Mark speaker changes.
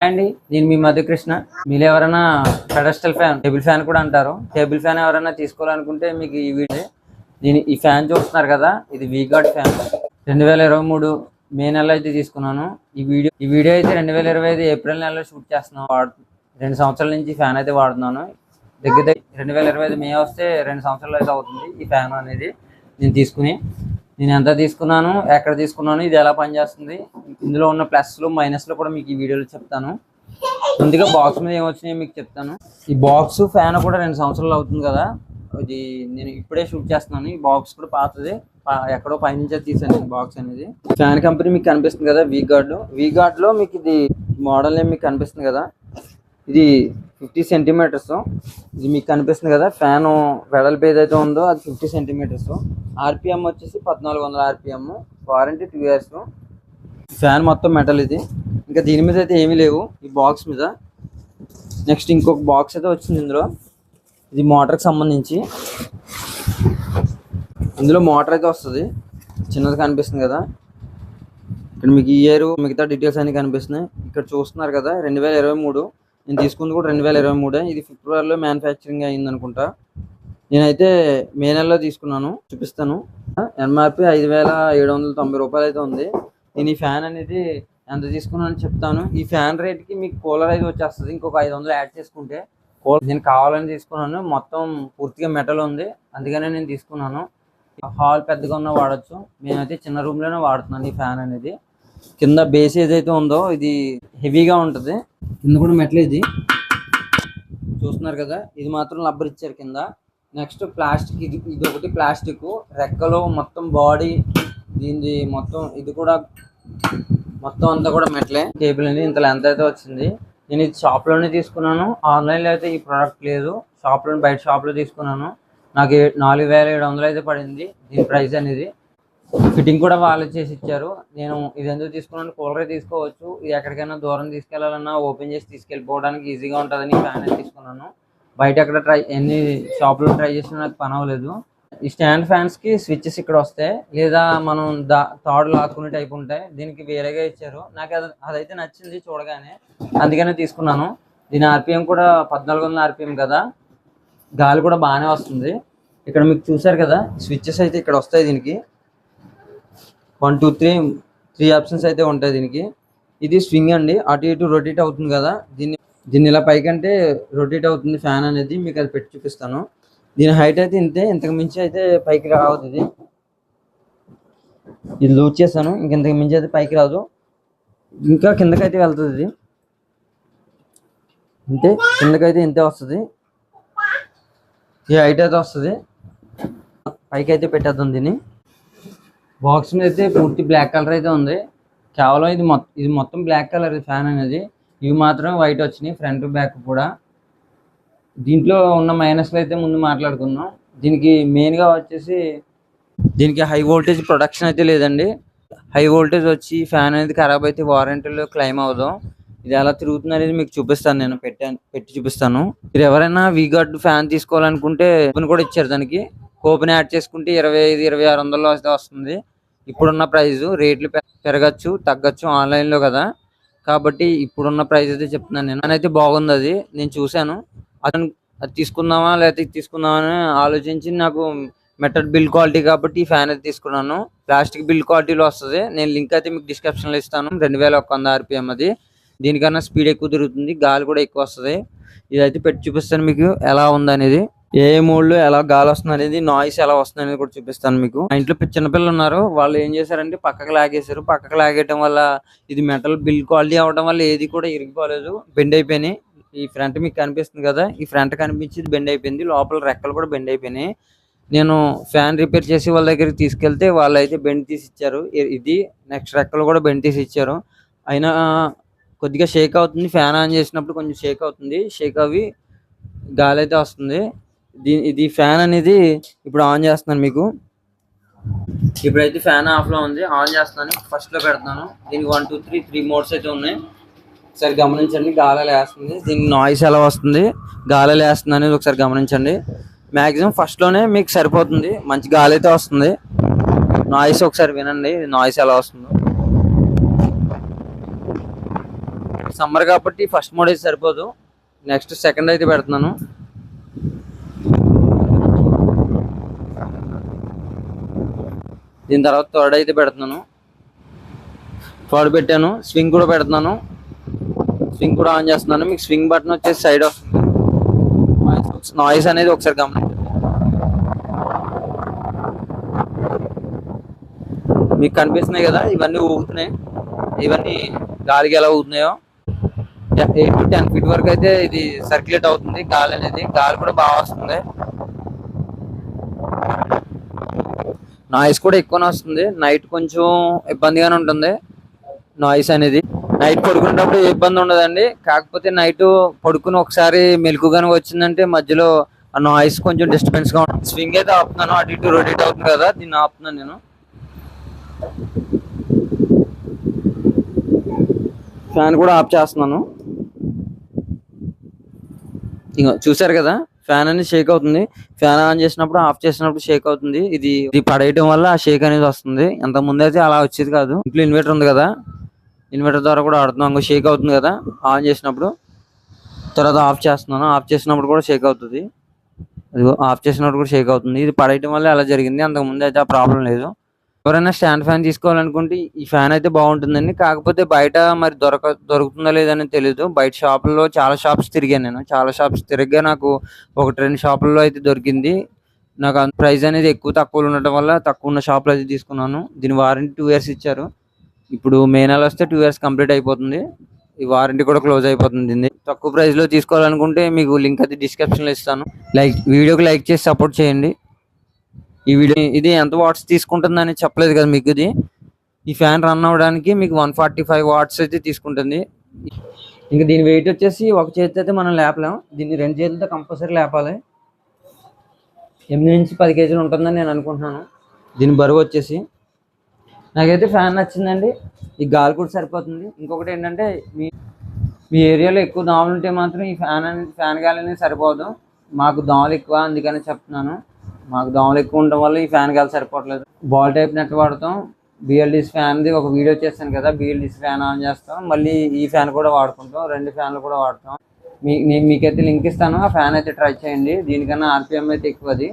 Speaker 1: అండి నేను మీ మధుకృష్ణ. మీరు ఎవరైనా పెడస్టల్ ఫ్యాన్, టేబుల్ ఫ్యాన్ కూడా అంటారు, టేబుల్ ఫ్యాన్ ఎవరైనా తీసుకోవాలనుకుంటే మీకు ఈ వీడియో, ఈ ఫ్యాన్ చూస్తున్నారు కదా, ఇది వీగార్డ్ ఫ్యాన్. 2023 మే నెలలో అయితే తీసుకున్నాను. ఈ వీడియో అయితే 2025 ఏప్రిల్ నెలలో షూట్ చేస్తున్నాను. 2 సంవత్సరాల నుంచి ఫ్యాన్ అయితే వాడుతున్నాను. దగ్గర 2025 మే వస్తే 2 సంవత్సరాలు అయితే అవుతుంది ఈ ఫ్యాన్ అనేది నేను ఎంత తీసుకున్నాను, ఎక్కడ తీసుకున్నాను, ఇది ఎలా పనిచేస్తుంది, ఇందులో ఉన్న ప్లస్లు మైనస్లు కూడా మీకు ఈ వీడియోలో చెప్తాను. ముందుగా బాక్స్ మీద ఏమొచ్చినాయో మీకు చెప్తాను. ఈ బాక్స్ ఫ్యాన్ కూడా 2 సంవత్సరాలు అవుతుంది కదా, ఇది నేను ఇప్పుడే షూట్ చేస్తున్నాను. ఈ బాక్స్ కూడా పాతది, ఎక్కడో పైనుంచే తీసాను బాక్స్ అనేది. ఫ్యాన్ కంపెనీ మీకు కనిపిస్తుంది కదా, వీగార్డ్ లో మీకు ఇది మోడల్ మీకు కనిపిస్తుంది కదా, ఇది 50 సెంటీమీటర్స్. ఇది మీకు కనిపిస్తుంది కదా, ఫ్యాన్ వెడల్పు ఏదైతే ఉందో అది 50 సెంటీమీటర్స్. ఆర్పిఎం వచ్చేసి 1400 ఆర్పిఎం. Warranty 2 years. ఫ్యాన్ మొత్తం మెటల్ ఇది. ఇంకా దీని మీద అయితే ఏమీ లేవు ఈ బాక్స్ మీద. నెక్స్ట్ ఇంకొక బాక్స్ అయితే వచ్చింది ఇందులో, ఇది మోటార్కి సంబంధించి. ఇందులో మోటార్ అయితే వస్తుంది, చిన్నది కనిపిస్తుంది కదా. ఇక్కడ మీకు ఈ ఇయర్ మిగతా డీటెయిల్స్ అన్ని కనిపిస్తున్నాయి. ఇక్కడ చూస్తున్నారు కదా, 2023. నేను తీసుకుంది కూడా 2023. ఇది ఫిబ్రవరిలో మ్యానుఫ్యాక్చరింగ్ అయింది అనుకుంటా. నేనైతే మే నెలలో తీసుకున్నాను, చూపిస్తాను. ఎంఆర్పి 5790 రూపాయలు అయితే ఉంది. నేను ఈ ఫ్యాన్ అనేది ఎంత తీసుకున్నాను చెప్తాను. ఈ ఫ్యాన్ రేట్కి మీకు కూలర్ అయితే వచ్చేస్తుంది, ఇంకొక 500 యాడ్ చేసుకుంటే. నేను కావాలని తీసుకున్నాను, మొత్తం పూర్తిగా మెటల్ ఉంది, అందుకనే నేను తీసుకున్నాను. హాల్ పెద్దగా ఉన్న వాడచ్చు, మేమైతే చిన్న రూమ్లోనే వాడుతున్నాను ఈ ఫ్యాన్ అనేది. కింద బేస్ ఏదైతే ఉందో ఇది హెవీగా ఉంటుంది, కింద కూడా మెటల్ ఇది చూస్తున్నారు కదా. ఇది మాత్రం రబ్బర్ ఇచ్చారు కింద. నెక్స్ట్ ప్లాస్టిక్, ఇది ఒకటి ప్లాస్టిక్. రెక్కలు మొత్తం బాడీ దీనిది మొత్తం, ఇది కూడా మొత్తం అంతా కూడా మెటలే. టేబుల్ అనేది ఇంత లెంత్ అయితే వచ్చింది. నేను ఇది షాప్లోనే తీసుకున్నాను, ఆన్లైన్లో అయితే ఈ ప్రోడక్ట్ లేదు. బయట షాప్లో తీసుకున్నాను. నాకు 4700 అయితే పడింది దీని ప్రైస్ అనేది. ఫిట్టింగ్ కూడా వాళ్ళే చేసి ఇచ్చారు. నేను ఇది ఎందుకు తీసుకున్నాను, కూలర్ తీసుకోవచ్చు, ఇది ఎక్కడికైనా దూరం తీసుకెళ్లాలన్నా ఓపెన్ చేసి తీసుకెళ్ళిపోవడానికి ఈజీగా ఉంటుందని ఫ్యాన్ అయితే తీసుకున్నాను. బయట ఎక్కడ ఎన్ని షాపులో ట్రై చేసినా నాకు పని అవ్వలేదు. ఈ స్టాండ్ ఫ్యాన్స్కి స్విచ్చెస్ ఇక్కడ వస్తాయి, లేదా మనం తాడు లాక్కునే టైప్ ఉంటాయి. దీనికి వేరేగా ఇచ్చారు. నాకు అదైతే నచ్చింది చూడగానే, అందుకనే తీసుకున్నాను. దీని ఆర్పిఎం కూడా 1400 ఆర్పిఎం కదా, గాలి కూడా బాగానే వస్తుంది. ఇక్కడ మీకు చూసారు కదా, స్విచ్చెస్ అయితే ఇక్కడ వస్తాయి. దీనికి 1 2 3 ఆప్షన్స్ అయితే ఉంటాయి దీనికి. ఇది స్వింగ్ అండి, అటు ఇటు రొటేట్ అవుతుంది కదా. దీన్ని ఇలా పైకంటే రొటేట్ అవుతుంది ఫ్యాన్ అనేది. మీకు అది పెట్టి చూపిస్తాను. దీని హైట్ అయితే ఇంతే, ఇంతకు మించి అయితే పైకి రావద్దు. ఇది లూజ్ చేశాను, ఇంతకు మించి అయితే పైకి రాదు, ఇంకా కిందకైతే వెళ్తుంది. ఇది ఇంతే, కిందకైతే ఇంతే వస్తుంది. ఈ హైట్ అయితే వస్తుంది, పైకి అయితే పెట్టేద్దాం. దీన్ని బాక్స్ మీద అయితే పూర్తి బ్లాక్ కలర్ అయితే ఉంది. కేవలం ఇది మొత్తం బ్లాక్ కలర్ ఫ్యాన్ అనేది. ఇవి మాత్రం వైట్ వచ్చినాయి, ఫ్రంట్ బ్యాక్ కూడా. దీంట్లో ఉన్న మైనస్లు అయితే ముందు మాట్లాడుకుందాం. దీనికి మెయిన్గా వచ్చేసి, దీనికి హై వోల్టేజ్ ప్రొడక్షన్ అయితే లేదండి. హై వోల్టేజ్ వచ్చి ఫ్యాన్ అనేది ఖరాబ్ అయితే వారంటీలో క్లెయిమ్ అవుదాం. ఇది ఎలా తిరుగుతుంది అనేది మీకు చూపిస్తాను, నేను పెట్టి చూపిస్తాను. మీరు ఎవరైనా వీగార్డ్ ఫ్యాన్ తీసుకోవాలనుకుంటే కూపన్ కూడా ఇచ్చారు. దానికి కూపన్ యాడ్ చేసుకుంటే 25,000-2600 అయితే వస్తుంది. ఇప్పుడున్న ప్రైస్, రేట్లు పెరగచ్చు తగ్గచ్చు ఆన్లైన్లో కదా, కాబట్టి ఇప్పుడున్న ప్రైస్ అయితే చెప్తున్నాను. నేనైతే బాగుంది, అది నేను చూశాను. అది తీసుకుందామా లేకపోతే ఇది తీసుకుందామా అని ఆలోచించి, నాకు మెటల్ బిల్డ్ క్వాలిటీ కాబట్టి ఈ ఫ్యాన్ అయితే తీసుకున్నాను. ప్లాస్టిక్ బిల్డ్ క్వాలిటీలో వస్తుంది. నేను లింక్ అయితే మీకు డిస్క్రిప్షన్లో ఇస్తాను. 2100 ఆర్పిఎం అది. దీనికన్నా స్పీడ్ ఎక్కువ తిరుగుతుంది, గాలి కూడా ఎక్కువ వస్తుంది. ఇదైతే పెట్టి చూపిస్తాను మీకు ఎలా ఉందనేది, ఏ మోడ్లో ఎలా గాలి వస్తుంది అనేది, నాయిస్ ఎలా వస్తుంది అనేది కూడా చూపిస్తాను మీకు. మా ఇంట్లో చిన్నపిల్లలు ఉన్నారు, వాళ్ళు ఏం చేశారంటే పక్కకు లాగేశారు. పక్కకు లాగేయడం వల్ల ఇది మెటల్ బిల్డ్ క్వాలిటీ అవడం వల్ల ఏది కూడా ఇరిగిపోలేదు, బెండ్ అయిపోయినాయి. ఈ ఫ్రంట్ మీకు కనిపిస్తుంది కదా, ఈ ఫ్రంట్ కనిపించింది బెండ్ అయిపోయింది, లోపల రెక్కలు కూడా బెండ్ అయిపోయినాయి. నేను ఫ్యాన్ రిపేర్ చేసి వాళ్ళ దగ్గరికి తీసుకెళ్తే వాళ్ళు అయితే బెండ్ తీసి ఇచ్చారు. ఇది నెక్స్ట్ రెక్కలు కూడా బెండ్ తీసి ఇచ్చారు. అయినా కొద్దిగా షేక్ అవుతుంది, ఫ్యాన్ ఆన్ చేసినప్పుడు కొంచెం షేక్ అవుతుంది. షేక్ అవి గాలి అయితే వస్తుంది. ఇది ఫ్యాన్ అనేది ఇప్పుడు ఆన్ చేస్తున్నాను మీకు. ఇప్పుడైతే ఫ్యాన్ ఆఫ్లో ఉంది, ఆన్ చేస్తున్నాను. ఫస్ట్లో పెడుతున్నాను. దీనికి 1 2 3 మోడ్స్ అయితే ఉన్నాయి, ఒకసారి గమనించండి. గాలి వేస్తుంది, దీనికి నాయిస్ ఎలా వస్తుంది, గాలి వేస్తుంది అనేది ఒకసారి గమనించండి. మ్యాక్సిమం ఫస్ట్లోనే మీకు సరిపోతుంది, మంచి గాలి అయితే వస్తుంది. నాయిస్ ఒకసారి వినండి, నాయిస్ ఎలా వస్తుందో. సమ్మర్ కాబట్టి ఫస్ట్ మోడ్ అయితే సరిపోదు, నెక్స్ట్ సెకండ్ అయితే పెడుతున్నాను. దీని తర్వాత థర్డ్ అయితే పెడుతున్నాను. థర్డ్ పెట్టాను, స్వింగ్ కూడా పెడుతున్నాను. స్వింగ్ కూడా ఆన్ చేస్తున్నాను. మీకు స్వింగ్ బటన్ వచ్చేసి సైడ్ వస్తుంది. నాయిస్ అనేది ఒకసారి గమనించండి. మీకు కనిపిస్తున్నాయి కదా, ఇవన్నీ ఊగుతున్నాయి. ఇవన్నీ గాలికి ఎలా ఊగుతున్నాయో 8 to 10 feet వరకు అయితే ఇది సర్క్యులేట్ అవుతుంది గాలి అనేది. గాలి కూడా బాగా వస్తుంది. నాయిస్ కూడా ఎక్కువనే వస్తుంది. నైట్ కొంచెం ఇబ్బందిగానే ఉంటుంది నాయిస్ అనేది. నైట్ పడుకునేటప్పుడు ఏ ఇబ్బంది ఉండదండి. కాకపోతే నైట్ పడుకుని ఒకసారి మెలకుగానే వచ్చిందంటే మధ్యలో ఆ నాయిస్ కొంచెం డిస్టర్బెన్స్ గా ఉంటుంది. స్వింగ్ అయితే ఆపుతున్నాను, అటు ఇటు రొటేట్ అవుతుంది కదా, దీన్ని ఆపుతున్నాను నేను. ఫ్యాన్ కూడా ఆఫ్ చేస్తున్నాను. ఇంకా చూసారు కదా, ఫ్యాన్ అనేది షేక్ అవుతుంది. ఫ్యాన్ ఆన్ చేసినప్పుడు ఆఫ్ చేసినప్పుడు షేక్ అవుతుంది. ఇది పడేయటం వల్ల ఆ షేక్ అనేది వస్తుంది. ఇంత ముందు అయితే అలా వచ్చేది కాదు. ఇంట్లో ఇన్వర్టర్ ఉంది కదా, ఇన్వర్టర్ ద్వారా కూడా ఆడుతున్నాం. ఇంకో షేక్ అవుతుంది కదా ఆన్ చేసినప్పుడు. తర్వాత ఆఫ్ చేస్తున్నాను, ఆఫ్ చేసినప్పుడు కూడా షేక్ అవుతుంది. అది ఆఫ్ చేసినప్పుడు కూడా షేక్ అవుతుంది. ఇది పడేయటం వల్ల అలా జరిగింది. అంతకు ముందు అయితే ఆ ప్రాబ్లం లేదు. ఎవరైనా స్టాండ్ ఫ్యాన్ తీసుకోవాలనుకుంటే ఈ ఫ్యాన్ అయితే బాగుంటుందండి. కాకపోతే బయట మరి దొరుకుతుందా లేదని తెలియదు. బయట షాపుల్లో చాలా షాప్స్ తిరిగాను నేను. చాలా షాప్స్ తిరిగా నాకు 1-2 షాపుల్లో అయితే దొరికింది. నాకు ప్రైస్ అనేది ఎక్కువ తక్కువలో ఉండటం వల్ల తక్కువ ఉన్న షాపులో అయితే తీసుకున్నాను. దీని వారంటీ 2 years ఇచ్చారు. ఇప్పుడు మే నెల వస్తే 2 years కంప్లీట్ అయిపోతుంది. ఈ వారంటీ కూడా క్లోజ్ అయిపోతుంది. తక్కువ ప్రైస్ లో తీసుకోవాలనుకుంటే మీకు లింక్ అయితే డిస్క్రిప్షన్ లో ఇస్తాను. వీడియోకి లైక్ చేసి సపోర్ట్ చేయండి. ఈ వీడియో ఇది ఎంత వాట్స్ తీసుకుంటుందని చెప్పలేదు కదా మీకు. ఈ ఫ్యాన్ రన్ అవ్వడానికి మీకు 145 watts అయితే తీసుకుంటుంది. ఇంకా దీని వెయిట్ వచ్చేసి ఒక చేతితో అయితే మనం లేపలేం. దీన్ని 2 చేతులతో కంపల్సరీ లేపాలి. 8 నుంచి 10 kg ఉంటుందని నేను అనుకుంటున్నాను. దీని బరువు వచ్చేసి నాకైతే ఫ్యాన్ నచ్చిందండి. ఈ గాలి కూడా సరిపోతుంది. ఇంకొకటి ఏంటంటే మీ ఏరియాలో ఎక్కువ దోమలు ఉంటే మాత్రం ఈ ఫ్యాన్ గాలి అనేది సరిపోదు. మాకు దోమలు ఎక్కువ, అందుకని చెప్తున్నాను. మాకు దోమలు ఎక్కువ ఉండడం వల్ల ఈ ఫ్యాన్ గాలి సరిపోవట్లేదు. బాల్ టైప్ నెట్ వాడతాం. బిఎల్డిసి ఫ్యాన్ది ఒక వీడియో చేస్తాను కదా, బిఎల్డిసి ఫ్యాన్ ఆన్ చేస్తాం. మళ్ళీ ఈ ఫ్యాన్ కూడా వాడుకుంటాం. 2 ఫ్యాన్లు కూడా వాడతాం. మీకైతే లింక్ ఇస్తాను. ఆ ఫ్యాన్ అయితే ట్రై చేయండి. దీనికన్నా ఆర్పిఎం అయితే ఎక్కువ. అది